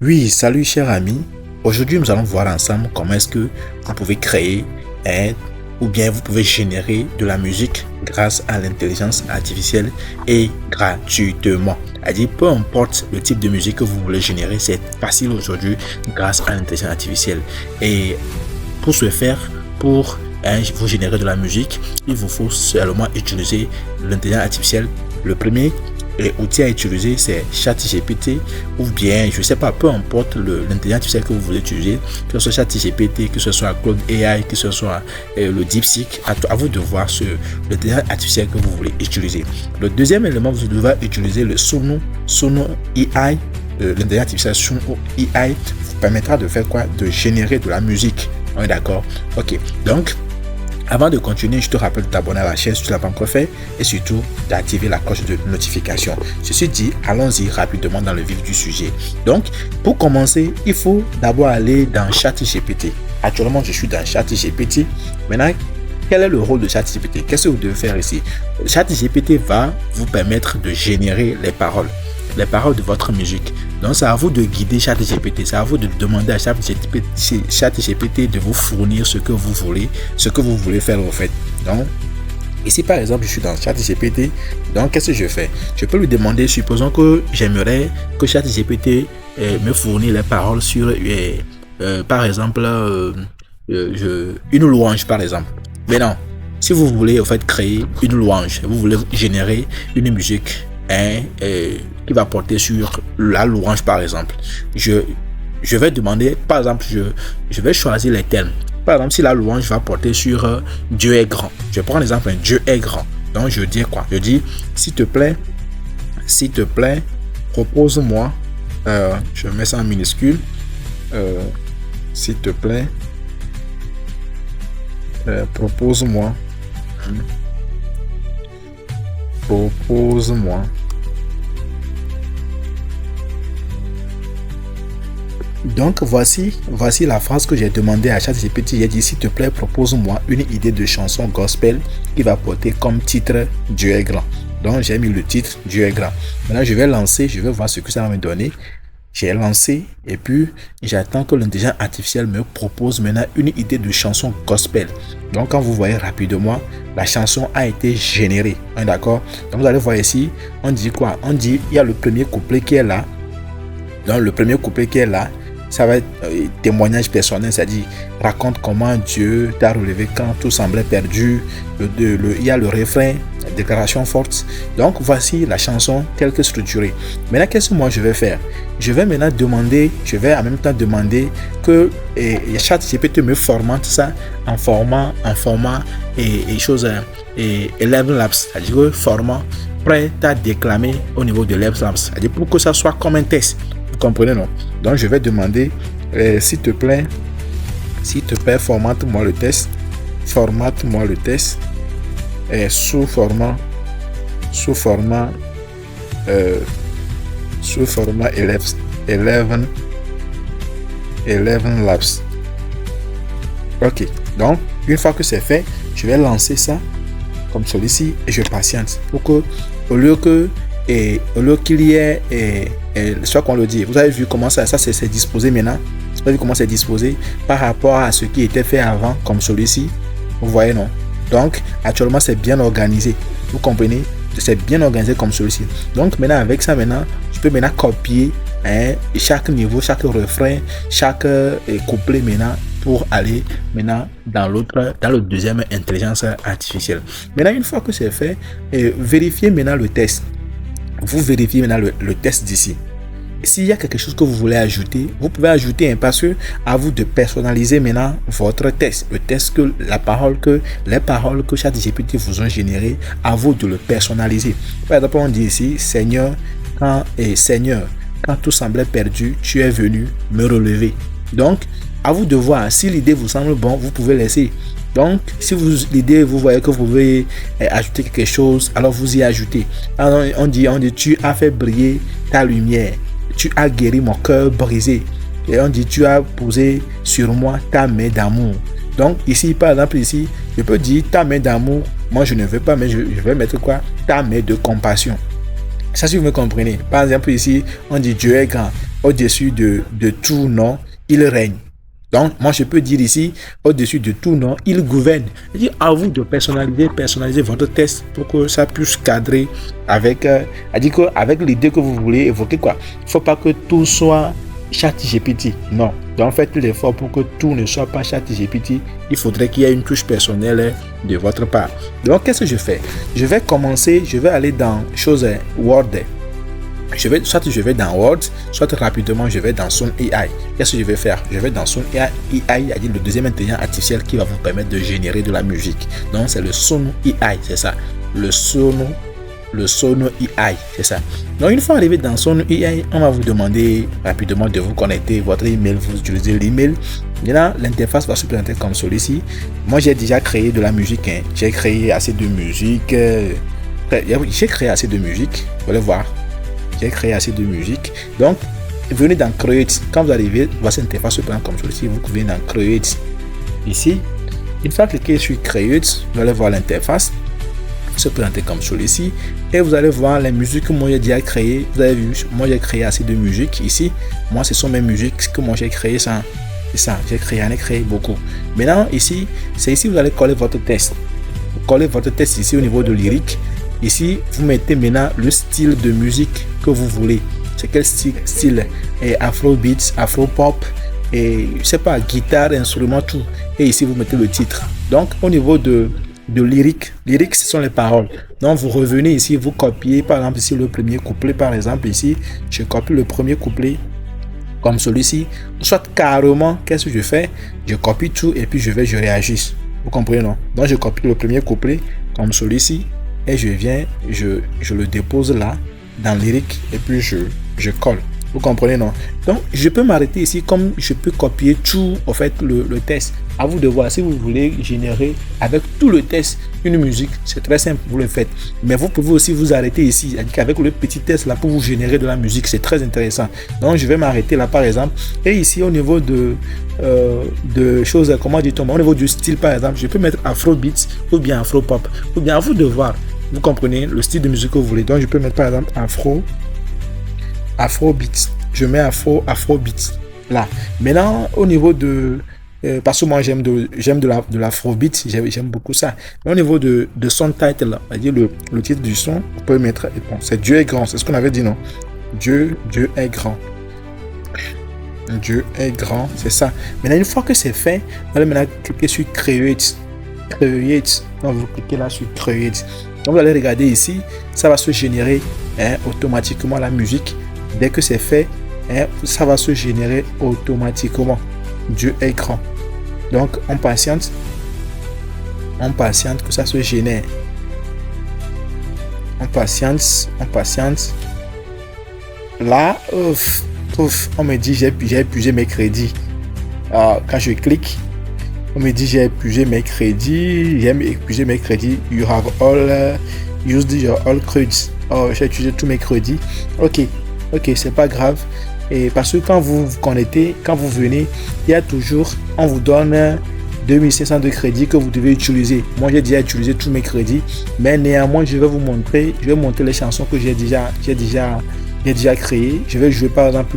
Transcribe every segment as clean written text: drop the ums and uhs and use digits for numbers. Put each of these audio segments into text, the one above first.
Oui, salut cher ami. Aujourd'hui, nous allons voir ensemble comment est-ce que vous pouvez créer ou bien vous pouvez générer de la musique grâce à l'intelligence artificielle et gratuitement. C'est-à-dire, peu importe le type de musique que vous voulez générer, c'est facile aujourd'hui grâce à l'intelligence artificielle. Et pour ce faire, pour vous générer de la musique, il vous faut seulement utiliser l'intelligence artificielle. Le premier outil à utiliser, c'est ChatGPT ou bien, je sais pas, peu importe l'intelligence artificielle que vous voulez utiliser, que ce soit ChatGPT, que ce soit Claude AI, que ce soit le DeepSeek, à vous de voir l'intelligence artificielle que vous voulez utiliser. Le deuxième élément, vous devez utiliser le Suno AI. L'intelligence artificielle Suno AI vous permettra de faire quoi? De générer de la musique. On est d'accord? Ok, donc avant de continuer, je te rappelle de t'abonner à la chaîne si tu ne l'as pas encore fait et surtout d'activer la cloche de notification. Ceci dit, allons-y rapidement dans le vif du sujet. Donc, pour commencer, il faut d'abord aller dans ChatGPT. Actuellement, je suis dans ChatGPT. Maintenant, quel est le rôle de ChatGPT? Qu'est-ce que vous devez faire ici? ChatGPT va vous permettre de générer les paroles de votre musique. Donc, c'est à vous de guider ChatGPT, c'est à vous de demander à ChatGPT de vous fournir ce que vous voulez faire en fait. Donc, ici par exemple, je suis dans ChatGPT. Donc, qu'est-ce que je fais? Je peux lui demander, supposons que j'aimerais que ChatGPT me fournisse les paroles sur, par exemple, une louange par exemple. Mais non, si vous voulez en fait créer une louange, vous voulez générer une musique qui va porter sur la louange par exemple, je vais demander, par exemple, je vais choisir les thèmes. Par exemple, si la louange va porter sur Dieu est grand, je prends l'exemple, Dieu est grand. Donc je dis quoi? Je dis, s'il te plaît, propose-moi, je mets ça en minuscule, s'il te plaît, propose-moi. Donc voici la phrase que j'ai demandé à ChatGPT. J'ai dit, s'il te plaît, propose-moi une idée de chanson gospel qui va porter comme titre Dieu est grand. Donc j'ai mis le titre Dieu est grand. Maintenant je vais lancer, je vais voir ce que ça va me donner. J'ai lancé et puis j'attends que l'intelligence artificielle me propose maintenant une idée de chanson gospel. Donc quand vous voyez rapidement, la chanson a été générée. D'accord? Donc vous allez voir ici, on dit quoi? On dit, il y a le premier couplet qui est là. Donc le premier couplet qui est là, ça va être témoignage personnel, c'est-à-dire raconte comment Dieu t'a relevé quand tout semblait perdu. Il y a le refrain, déclaration forte. Donc voici la chanson telle que structurée. Maintenant, qu'est-ce que moi je vais faire? Je vais maintenant demander, que ChatGPT me formate ça en format et 11 Labs, c'est-à-dire que format prêt à déclamer au niveau de 11 Labs, c'est-à-dire pour que ça soit comme un test. Vous comprenez, non? Donc je vais demander, s'il te plaît, formate-moi le test sous format 11 Labs. Ok, donc une fois que c'est fait, je vais lancer ça comme celui-ci et je patiente pour que au lieu qu'il y ait soit qu'on le dit, vous avez vu comment ça c'est disposé maintenant. Vous avez vu comment c'est disposé par rapport à ce qui était fait avant comme celui-ci. Vous voyez, non? Donc actuellement c'est bien organisé. Vous comprenez? C'est bien organisé comme celui-ci. Donc maintenant avec ça, je peux maintenant copier chaque niveau, chaque refrain, chaque couplet maintenant pour aller maintenant dans le deuxième intelligence artificielle. Maintenant une fois que c'est fait, vérifiez maintenant le test. Vous vérifiez maintenant le test d'ici. S'il y a quelque chose que vous voulez ajouter, vous pouvez ajouter, parce que à vous de personnaliser maintenant votre test. Le test les paroles que ChatGPT vous ont générées, à vous de le personnaliser. Par exemple, on dit ici, Seigneur, quand tout semblait perdu, tu es venu me relever. Donc, à vous de voir. Si l'idée vous semble bon, vous pouvez laisser. Donc, si l'idée, vous voyez que vous pouvez ajouter quelque chose, alors vous y ajoutez. Alors, on dit, tu as fait briller ta lumière. Tu as guéri mon cœur brisé. Et on dit, tu as posé sur moi ta main d'amour. Donc, ici, par exemple, ici, je peux dire ta main d'amour. Moi, je ne veux pas, mais je vais mettre quoi? Ta main de compassion. Ça, si vous me comprenez. Par exemple, ici, on dit Dieu est grand. au-dessus de tout nom, il règne. Donc, moi, je peux dire ici, au-dessus de tout nom, il gouverne. C'est-à-dire, à vous de personnaliser votre test pour que ça puisse cadrer avec, avec l'idée que vous voulez évoquer, quoi. Il ne faut pas que tout soit ChatGPT. Non. Donc, faites l'effort pour que tout ne soit pas ChatGPT. Il faudrait qu'il y ait une touche personnelle de votre part. Donc, qu'est-ce que je fais? Je vais commencer, je vais aller dans choses Word. Soit je vais dans Word, soit rapidement je vais dans Sound AI. Qu'est-ce que je vais faire? Je vais dans Sound AI, c'est-à-dire le deuxième intelligence artificielle qui va vous permettre de générer de la musique. Donc c'est le Sound AI, c'est ça. Le Sound AI, c'est ça. Donc une fois arrivé dans Sound AI, on va vous demander rapidement de vous connecter votre email. Vous utilisez l'email. Maintenant, l'interface va se présenter comme celui-ci. Moi, j'ai déjà créé de la musique. J'ai créé assez de musique. Vous allez voir. J'ai créé assez de musique. Donc, venez dans Create. Quand vous arrivez, voici l'interface se présente comme celui-ci. Vous pouvez dans Create. Ici, une fois cliqué sur Create, vous allez voir l'interface se présenter comme celui-ci. Et vous allez voir les musiques que moi j'ai déjà créées. Vous avez vu, moi j'ai créé assez de musique ici. Moi, ce sont mes musiques que moi j'ai créées. C'est ça, j'en ai créé beaucoup. Maintenant, ici, c'est ici vous allez coller votre test. Vous collez votre test ici au niveau de lyrique. Ici, vous mettez maintenant le style de musique que vous voulez. C'est quel style? Et Afrobeat, Afropop, et je sais pas, guitare, instrument, tout. Et ici, vous mettez le titre. Donc, au niveau de lyrique, ce sont les paroles. Donc, vous revenez ici, vous copiez, par exemple, ici, le premier couplet, par exemple, ici, je copie le premier couplet comme celui-ci. Soit carrément, qu'est-ce que je fais? Je copie tout et puis je réagis. Vous comprenez, non? Donc, je copie le premier couplet comme celui-ci. Et je viens, je le dépose là, dans lyrique, et puis je colle. Vous comprenez, non? Donc, je peux m'arrêter ici, comme je peux copier tout, en fait, le test. À vous de voir, si vous voulez générer avec tout le test une musique, c'est très simple, vous le faites. Mais vous pouvez aussi vous arrêter ici, avec le petit test là, pour vous générer de la musique, c'est très intéressant. Donc, je vais m'arrêter là, par exemple. Et ici, au niveau de choses, comment dit-on, au niveau du style, par exemple, je peux mettre Afrobeat ou bien Afropop, ou bien à vous de voir. Vous comprenez le style de musique que vous voulez. Donc, je peux mettre par exemple Afrobeat. Je mets Afrobeat là. Maintenant, au niveau de... parce que moi, j'aime de l'Afrobeat. J'aime beaucoup ça. Mais au niveau de son title, c'est-à-dire le titre du son, on peut mettre... Bon, c'est Dieu est grand. C'est ce qu'on avait dit, non? Dieu est grand. Dieu est grand, c'est ça. Maintenant, une fois que c'est fait, vous allez maintenant cliquer sur Create. Donc, vous cliquez là sur Create. Donc, vous allez regarder ici, ça va se générer automatiquement la musique. Dès que c'est fait, ça va se générer automatiquement. Dieu est grand. Donc, on patiente que ça se génère. On patiente. Là, on me dit j'ai épuisé mes crédits. Quand je clique, on me dit j'ai épuisé mes crédits. You have all used your all credits. Oh, j'ai utilisé tous mes crédits. Ok, c'est pas grave. Et parce que quand vous vous connectez, quand vous venez, il y a toujours, on vous donne 2500 de crédits que vous devez utiliser. Moi, j'ai déjà utilisé tous mes crédits, mais néanmoins, je vais montrer les chansons que j'ai déjà créé. Je vais jouer par exemple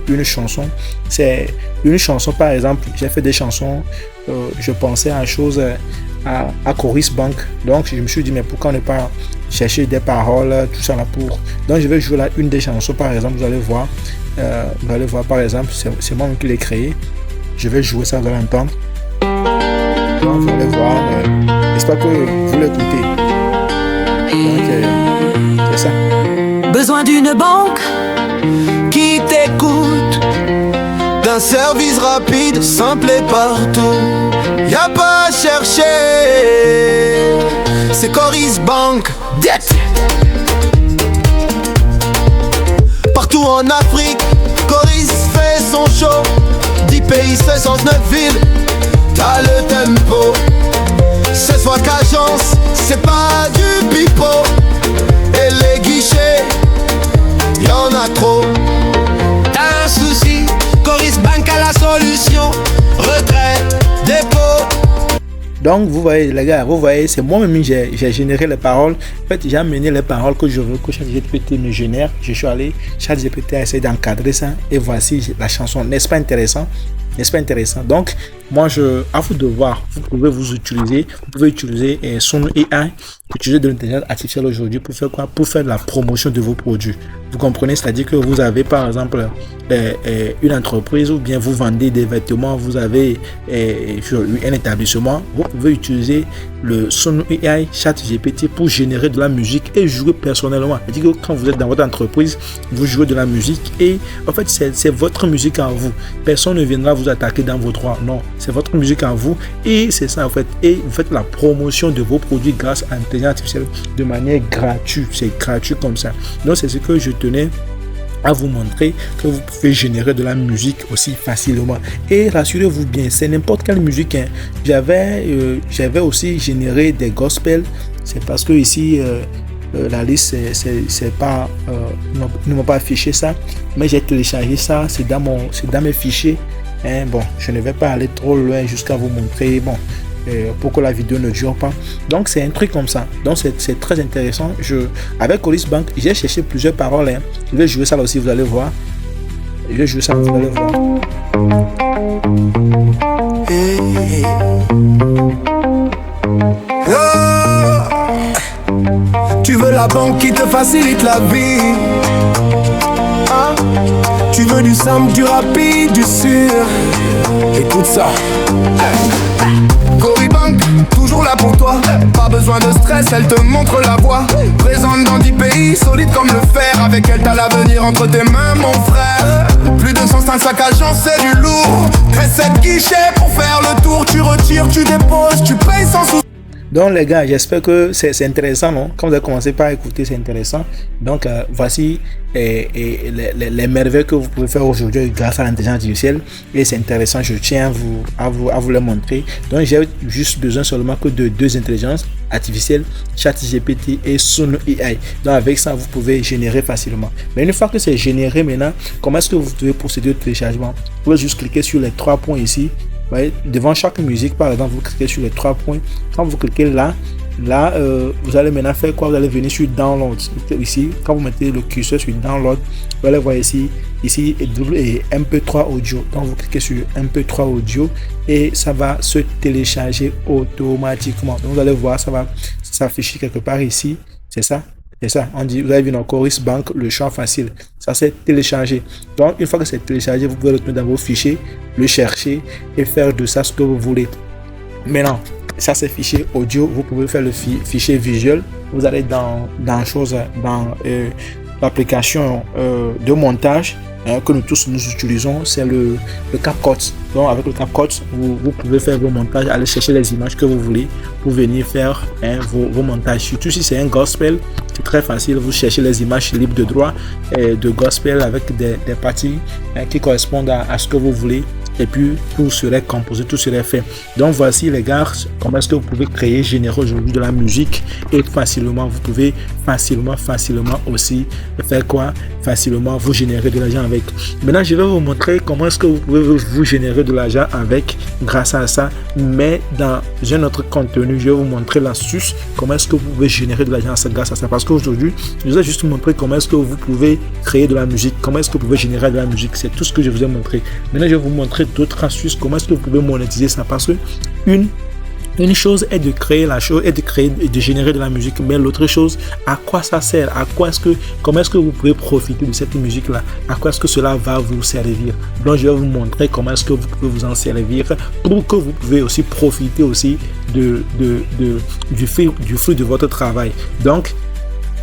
une chanson. C'est une chanson par exemple. J'ai fait des chansons. Je pensais à chose à Coris Bank. Donc je me suis dit mais pourquoi ne pas chercher des paroles tout ça là pour. Donc je vais jouer là une des chansons par exemple. Vous allez voir par exemple. C'est moi qui l'ai créé. Je vais jouer ça, vous allez entendre. Donc vous allez voir. J'espère que vous l'écoutez. Donc c'est ça. Besoin d'une banque qui t'écoute, d'un service rapide, simple et partout. Y'a pas à chercher, c'est Coris Bank. Partout en Afrique, Coris fait son show. 10 pays, 69 villes, t'as le tempo. 16 fois qu'agence, c'est pas du pipeau. Et les guichets, y'en a trop. T'as un souci, Coris Bank a la solution. Retrait, dépôt. Donc, vous voyez, les gars, vous voyez, c'est moi-même, j'ai généré les paroles. En fait, j'ai amené les paroles que je veux que ChatGPT me génère. Je suis allé, ChatGPT a essayé d'encadrer ça. Et voici la chanson. N'est-ce pas intéressant? N'est-ce pas intéressant? Donc, moi, à vous de voir. Vous pouvez utiliser son AI, utiliser de l'intelligence artificielle aujourd'hui pour faire quoi? Pour faire la promotion de vos produits. Vous comprenez? C'est-à-dire que vous avez, par exemple, une entreprise ou bien vous vendez des vêtements, vous avez un établissement, vous pouvez utiliser le son AI ChatGPT pour générer de la musique et jouer personnellement. C'est-à-dire que quand vous êtes dans votre entreprise, vous jouez de la musique et en fait, c'est votre musique en vous. Personne ne viendra vous attaquer dans vos droits. Non, c'est votre musique en vous et c'est ça en fait. Et vous faites la promotion de vos produits grâce à l'intelligence artificielle de manière gratuite. C'est gratuit comme ça. Donc, c'est ce que je tenais à vous montrer, que vous pouvez générer de la musique aussi facilement. Et rassurez-vous bien, c'est n'importe quelle musique. Hein. J'avais aussi généré des gospels. C'est parce que ici, la liste, c'est pas, ils ne m'ont pas affiché ça, mais j'ai téléchargé ça. C'est dans mes fichiers. Hein. Bon, je ne vais pas aller trop loin jusqu'à vous montrer. Bon. Pour que la vidéo ne dure pas. Donc c'est un truc comme ça. Donc c'est très intéressant. Avec Coris Bank, j'ai cherché plusieurs paroles. Hein. Je vais jouer ça là aussi, vous allez voir. Je vais jouer ça, vous allez voir. Hey. Oh. Tu veux la banque qui te facilite la vie. Hein? Tu veux du simple, du rapide, du sûr. Écoute ça. Coribank, toujours là pour toi. Pas besoin de stress, elle te montre la voie. Présente dans 10 pays, solide comme le fer. Avec elle t'as l'avenir entre tes mains mon frère. Plus de 105 agences, c'est du lourd. 13 guichets pour faire le tour. Tu retires, tu déposes, tu payes sans souci. Donc les gars, j'espère que c'est intéressant, non? Quand vous avez commencé par écouter, c'est intéressant. Donc voici les merveilles que vous pouvez faire aujourd'hui grâce à l'intelligence artificielle. Et c'est intéressant, je tiens à vous les montrer. Donc j'ai juste besoin seulement que de 2 intelligences artificielles, ChatGPT et son AI. Donc avec ça, vous pouvez générer facilement. Mais une fois que c'est généré maintenant, comment est-ce que vous devez procéder au téléchargement? Vous pouvez juste cliquer sur les 3 points ici. Ouais, devant chaque musique, par exemple, vous cliquez sur les 3 points. Quand vous cliquez là, vous allez maintenant faire quoi? Vous allez venir sur Download. Ici, quand vous mettez le curseur sur Download, vous allez voir ici et MP3 audio. Donc, vous cliquez sur MP3 audio et ça va se télécharger automatiquement. Donc, vous allez voir, ça va s'afficher quelque part ici. C'est ça. C'est ça, on dit, vous avez vu dans Coris Bank, le champ facile. Ça s'est téléchargé. Donc, une fois que c'est téléchargé, vous pouvez le mettre dans vos fichiers, le chercher et faire de ça ce que vous voulez. Maintenant, ça c'est fichier audio. Vous pouvez faire le fichier visuel. Vous allez dans l'application de montage que nous tous nous utilisons, c'est le CapCut. Donc avec le CapCut, vous pouvez faire vos montages, aller chercher les images que vous voulez pour venir faire vos montages. Surtout si c'est un gospel, c'est très facile. Vous cherchez les images libres de droit de gospel avec des parties qui correspondent à ce que vous voulez. Et puis tout serait composé, tout serait fait. Donc voici les gars, comment est-ce que vous pouvez créer, générer aujourd'hui de la musique et facilement, vous pouvez facilement aussi faire quoi? Facilement vous générer de l'argent avec. Maintenant je vais vous montrer comment est-ce que vous pouvez vous générer de l'argent avec grâce à ça. Mais dans un autre contenu, je vais vous montrer l'astuce, comment est-ce que vous pouvez générer de l'argent grâce à ça. Parce qu'aujourd'hui, je vous ai juste montré comment est-ce que vous pouvez créer de la musique, comment est-ce que vous pouvez générer de la musique. C'est tout ce que je vous ai montré. Maintenant je vais vous montrer d'autres astuces, comment est-ce que vous pouvez monétiser ça, parce que une chose est de créer la chose, et de générer de la musique, mais l'autre chose, à quoi ça sert, comment est-ce que vous pouvez profiter de cette musique là, à quoi est-ce que cela va vous servir. Donc je vais vous montrer comment est-ce que vous pouvez vous en servir pour que vous pouvez aussi profiter aussi du fruit de votre travail. Donc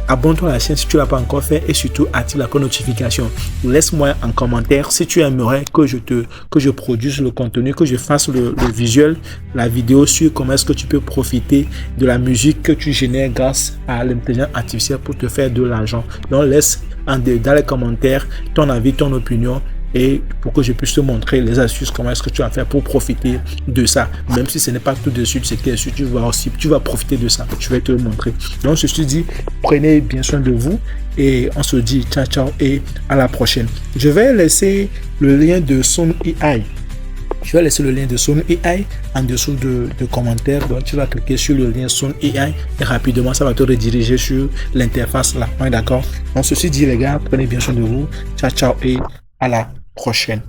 abonne-toi à la chaîne si tu ne l'as pas encore fait et surtout active la notification. Laisse-moi en commentaire si tu aimerais que je produise le contenu, que je fasse le visuel, la vidéo sur comment est-ce que tu peux profiter de la musique que tu génères grâce à l'intelligence artificielle pour te faire de l'argent. Donc laisse dans les commentaires ton avis, ton opinion, et pour que je puisse te montrer les astuces, comment est-ce que tu vas faire pour profiter de ça. Même si ce n'est pas tout de suite, c'est que tu vas profiter de ça. Je vais te le montrer. Donc, je te dis, prenez bien soin de vous et on se dit ciao et à la prochaine. Je vais laisser le lien de son AI Je vais laisser le lien de Sound AI en dessous de commentaire. Donc, tu vas cliquer sur le lien Sound AI et rapidement, ça va te rediriger sur l'interface là. On est d'accord? Donc, ceci dit, les gars, prenez bien soin de vous. Ciao, ciao et à la prochaine.